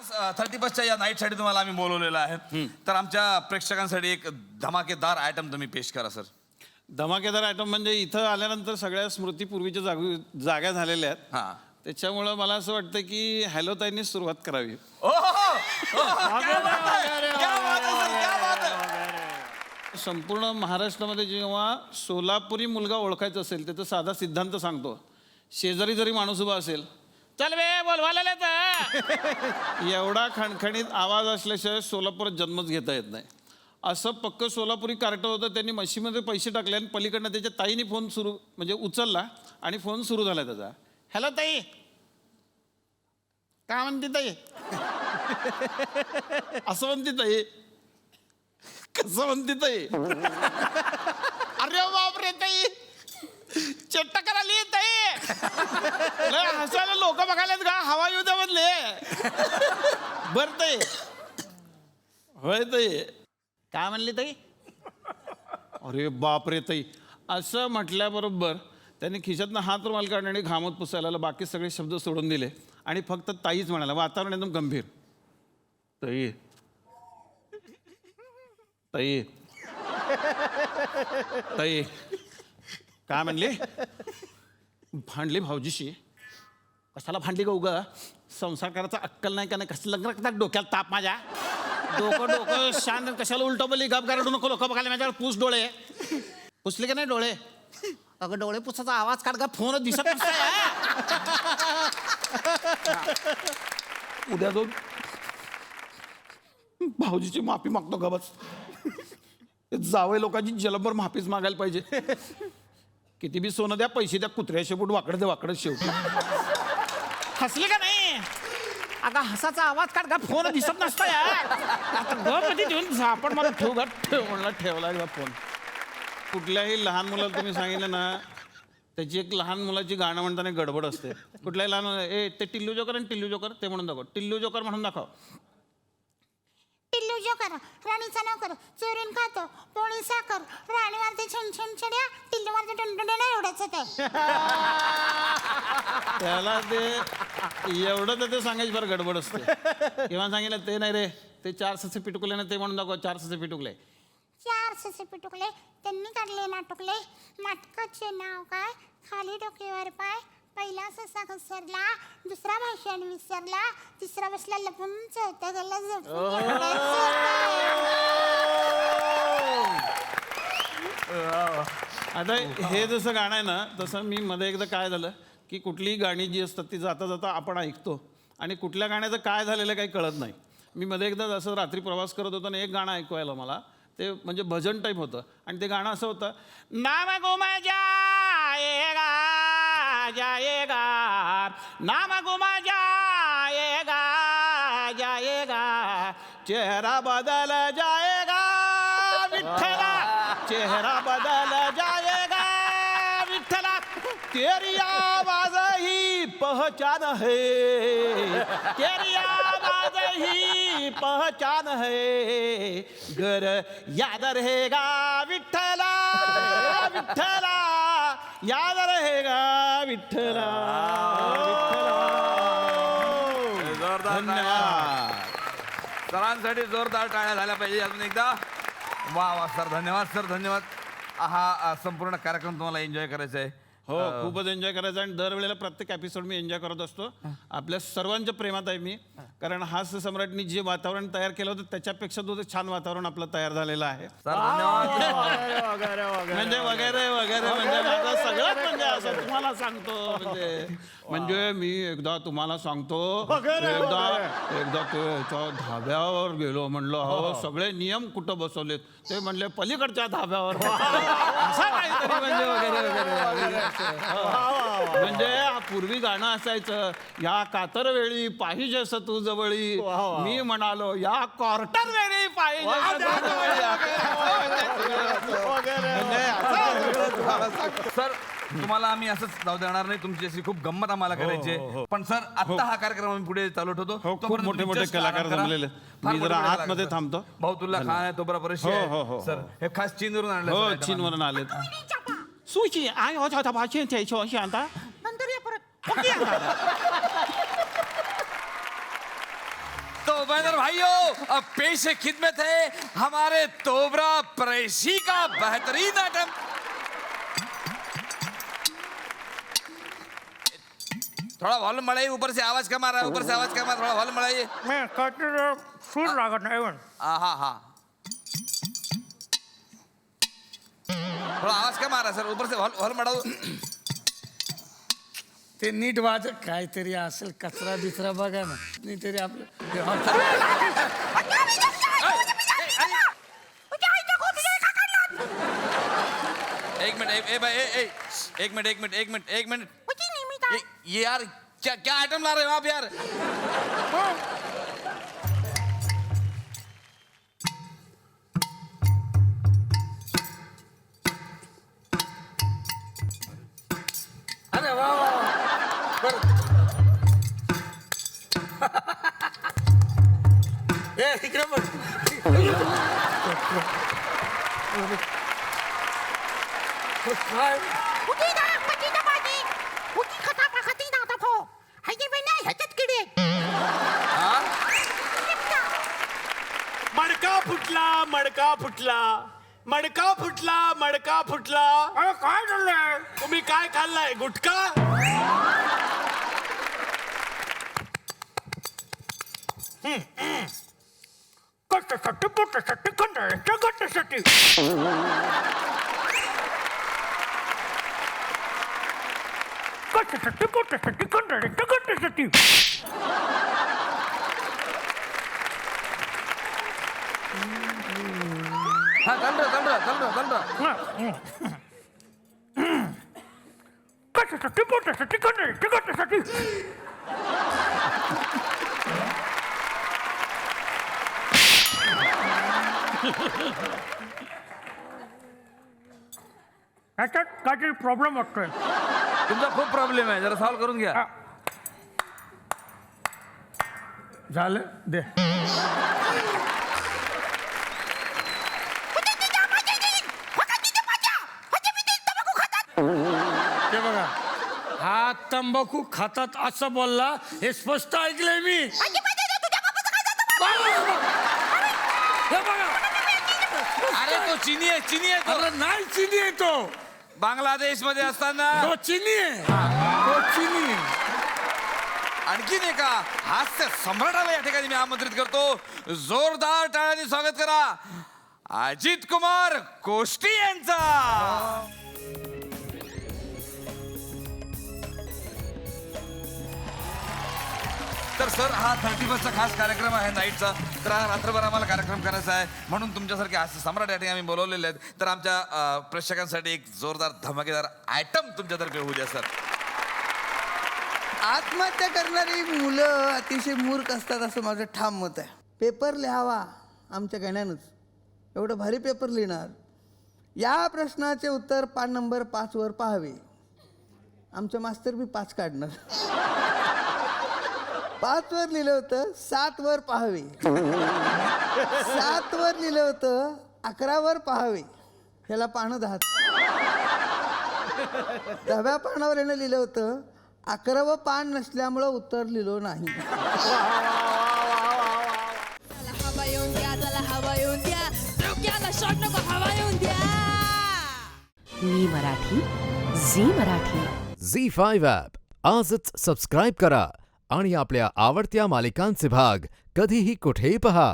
खास 31च्या या नाईटसाठी तुम्हाला आम्ही बोलवलेलं आहे. तर आमच्या प्रेक्षकांसाठी एक धमाकेदार आयटम तुम्ही पेश करा सर. धमाकेदार आयटम म्हणजे इथं आल्यानंतर सगळ्या स्मृती पूर्वीच्या जाग्या झालेल्या आहेत. हा. त्याच्यामुळं मला असं वाटतं की हॅलो ताईंनी सुरुवात करावी. संपूर्ण महाराष्ट्रामध्ये जेव्हा सोलापुरी मुलगा ओळखायचा असेल त्याचा साधा सिद्धांत सांगतो. शेजारी जरी माणूस उभा असेल, चल बे बोलवायला तर एवढा खणखणीत आवाज असल्याशिवाय सोलापुरात जन्मच घेता येत नाही. असं पक्क सोलापुरी कार्ट होतं. त्यांनी मशीनमध्ये पैसे टाकले आणि पलीकडनं त्याच्या ताईने फोन सुरू म्हणजे उचलला आणि फोन सुरू झाला त्याचा. हॅलो ताई, काय म्हणते ताई? असं म्हणते ताई, कसं म्हणते ताई? अरे बापरे ताई, चेट्टा करायला ताई, हसायला लोक बघायला का हवा येऊ द्या म्हणले. बर ताई, होय ताई, काय म्हणली ताई? अरे बापरे ताई, असं म्हटल्याबरोबर त्याने खिशातनं हात रुमाल काढणे आणि घामत पुसायला बाकी सगळे शब्द सोडून दिले आणि फक्त ताईच म्हणाला. वातावरण एकदम गंभीर. ताई ताई ताई, काय म्हणली? भांडली भाऊजीशी. कशाला भांडली का उगा? संसार करायचा अक्कल नाही का नाही? कसं लग्न करतात? डोक्याला ताप माझ्या. डोकं शांत, कशाला उलटं बोलली? गप गारडू नको, लोक बघायला माझ्यावर. पूस डोळे पुसले का नाही डोळे? अगं डोळे पुसाचा आवाज काढ का? फोन दिसत नसतंय. उद्या जाऊन भाऊजीची माफी मागतो का बस. जावई लोकांची जलभर माफीच मागायला पाहिजे. किती बी सोनं द्या, पैसे द्या, कुत्र्या शेपूट वाकडं दे वाकडं शेवट. हसले का नाही? अगं हसाचा आवाज काढ का? फोन दिसत नसतंय. कधी देऊन झापड मला ठेव म्हणला. ठेवला एकदा फोन. कुठल्याही लहान मुलाला तुम्ही सांगितलं ना, त्याची एक लहान मुलाची गाणं म्हणताना गडबड असते. कुठल्याही लहान ए ते टिल्लू जोकर आणि टिल्लू जोकर ते म्हणून दाखव. टिल्लू जोकर म्हणून दाखव. टिल्लू जोकर, राणीचा नोकर, चोरून खातो, पोळी साखर, राणी मारते छन छड्या, टिल्लू मारते टुनटुन्या, एवढंच ते. त्याला ते एवढं तर ते सांगायची फार गडबड असते. किंवा सांगितलं ते नाही रे, ते 4 ससे पिटुकले ना, ते म्हणून दाखव. 4 ससे पिटुकले. 4 ससे पिटुकले, त्यांनी काढले नाटुकले. नाटकाचे नाव काय? खाली डोक्यावर पाय. पहिला ससा घसरला, दुसरा भाषण विसरला, तिसरा बसला लपून, चौथा गेला झोपून. आता हे जसं गाणं आहे ना, तसं मी मध्ये एकदा काय झालं की कुठलीही गाणी जी असतात ती जाता जाता आपण ऐकतो आणि कुठल्या गाण्याचं काय झालेलं काही कळत नाही. मी मध्ये एकदा जसं रात्री प्रवास करत होतो आणि एक गाणं ऐकवायला मला, ते म्हणजे भजन टाईप होतं आणि ते गाणं असं होतं. नाम गुमा जाएगा जाएगा, नाम गुमा जाएगा जाएगा, चेहरा बदल जाएगा विठ्ठला, चेहरा बदल जाएगा विठ्ठला, तेरी आवाज ही पहचान है, तेरी आवाज ही पहचान है, घर याद रहेगा विठ्ठला विठ्ठला, याद रहेगा विठ्ठला. धन्यवाद. सरांसाठी जोरदार टाळ्या झाल्या पाहिजे अजून एकदा. वा वा सर, धन्यवाद सर, धन्यवाद. हा संपूर्ण कार्यक्रम तुम्हाला एन्जॉय करायचा आहे. हो, खूपच एन्जॉय करायचा आणि दरवेळेला प्रत्येक एपिसोड मी एन्जॉय करत असतो. आपल्या सर्वांच्या प्रेमात आहे मी, कारण हास्य सम्राटनी जे वातावरण तयार केलं होतं त्याच्यापेक्षा छान वातावरण आपलं तयार झालेलं आहे. सर धन्यवाद. म्हणजे वगैरे वगैरे म्हणजे माझं सगळं म्हणजे असं तुम्हाला सांगतो म्हणजे मी एकदा तुम्हाला सांगतो, एकदा त्या धाब्यावर गेलो. म्हणलं हो, सगळे नियम कुठं बसवलेत? ते म्हणले पलीकडच्या धाब्यावर. असं काहीतरी म्हणजे वगैरे वगैरे. म्हणजे पूर्वी गाणं असायचं, या कातर वेळी पाहिजे असं तू जवळी, मी म्हणालो या क्वार्टर वेळी पाहिजे. सर तुम्हाला आम्ही असंच जाऊ देणार नाही. तुमची अशी खूप गंमत आम्हाला करायची आहे. पण सर आता हा कार्यक्रम आम्ही पुढे चालू ठेवतो. खूप मोठे मोठे कलाकार जमलेले. मी जरा आतमध्ये थांबतो. भाऊतुल्ला खान आहे तो बरोबर. सर हे खास चीनवरून आणलं. हो, चीनवरून आलेत. 书记，俺要叫他把钱再交现的， नंतर या परत. 不变的。बैनर भाइयों, अब पेश खिदमत है हमारे तोबरा प्रेसी का बेहतरीन आइटम। थोड़ा वॉल्यूम बढ़ाइए, ऊपर से आवाज कम आ रहा है, ऊपर से आवाज कम आ रहा है, थोड़ा वॉल्यूम बढ़ाइए। मैं कहते सूर लागत नाही पण हाँ, थोड़ा आवाज कम आ रहा है सर, ऊपर से वॉल्यूम बढ़ाओ। ते नीट वाज काहीतरी असेल कचरा बिचरा बघा ना काहीतरी आपलं एक मिनट ये यार क्या आइटम ला रहे हो आप यार? अरे वा वा बरं ए इकडे बघ काय मडका फुटला अरे काय झालंय तुम्ही काय खाल्लाय गुटखा कशासाठी पोटासाठी कंटाळ्याच्या गटासाठी कशासाठी पोटासाठी कंटाळ्याच्या गटासाठी हाँ चल रहा। कशासाठी पोटासाठी कंटाळ्याच्या गटासाठी ह्याच्यात काहीतरी प्रॉब्लेम वाटतोय तुमचा खूप प्रॉब्लेम आहे, जरा सॉल्व करून घ्या। झालं दे ते बघा हा तंबाखू खातात असं बोलला हे स्पष्ट ऐकलंय मी हे बघा अरे तो चीनी आहे तो। अरे नाही चिनी आहे तो बांगलादेश मध्ये असताना तो चिनी आहे तो चिनी आहे आणखीन एका हास्य सम्राटाला या ठिकाणी मी आमंत्रित करतो। जोरदार टाळ्यांनी स्वागत करा अजित कुमार कोष्टी यांचा। तर सर हा 31चा खास कार्यक्रम आहे नाईटचा, तर हा रात्रभर आम्हाला कार्यक्रम करायचा आहे, म्हणून तुमच्यासारखे हास्य सम्राट या ठिकाणी आम्ही बोलवलेले आहेत। तर आमच्या प्रेक्षकांसाठी एक जोरदार धमाकेदार आयटम तुमच्यातर्फे होऊ द्या सर। आत्महत्या करणारी मुलं अतिशय मूर्ख असतात असं माझं ठाम मत आहे। पेपर लिहावा आमच्या गाण्यानंच, एवढं भारी पेपर लिहिणार, या प्रश्नाचे उत्तर पान नंबर 5 वर पाहावे। आमचे मास्तर बी 5 काढणार। 5 वर लिहिलं होतं 7 वर पाहावे, 7 वर लिहिलं होतं 11 वर पाहावे, ह्याला पानं 10। 10व्या पानावर यानं लिहिलं होतं 11वं पान नसल्यामुळं उत्तर लिहिलं नाही। हवा येऊन द्या, चला हवा येऊन द्या, डोक्याला शॉट नको, हवा येऊन द्या। मी मराठी, झी मराठी। झी5 ॲप आजच सबस्क्राईब करा आणि आपल्या आवडत्या मालिकांचे भाग कधीही कुठेही पहा।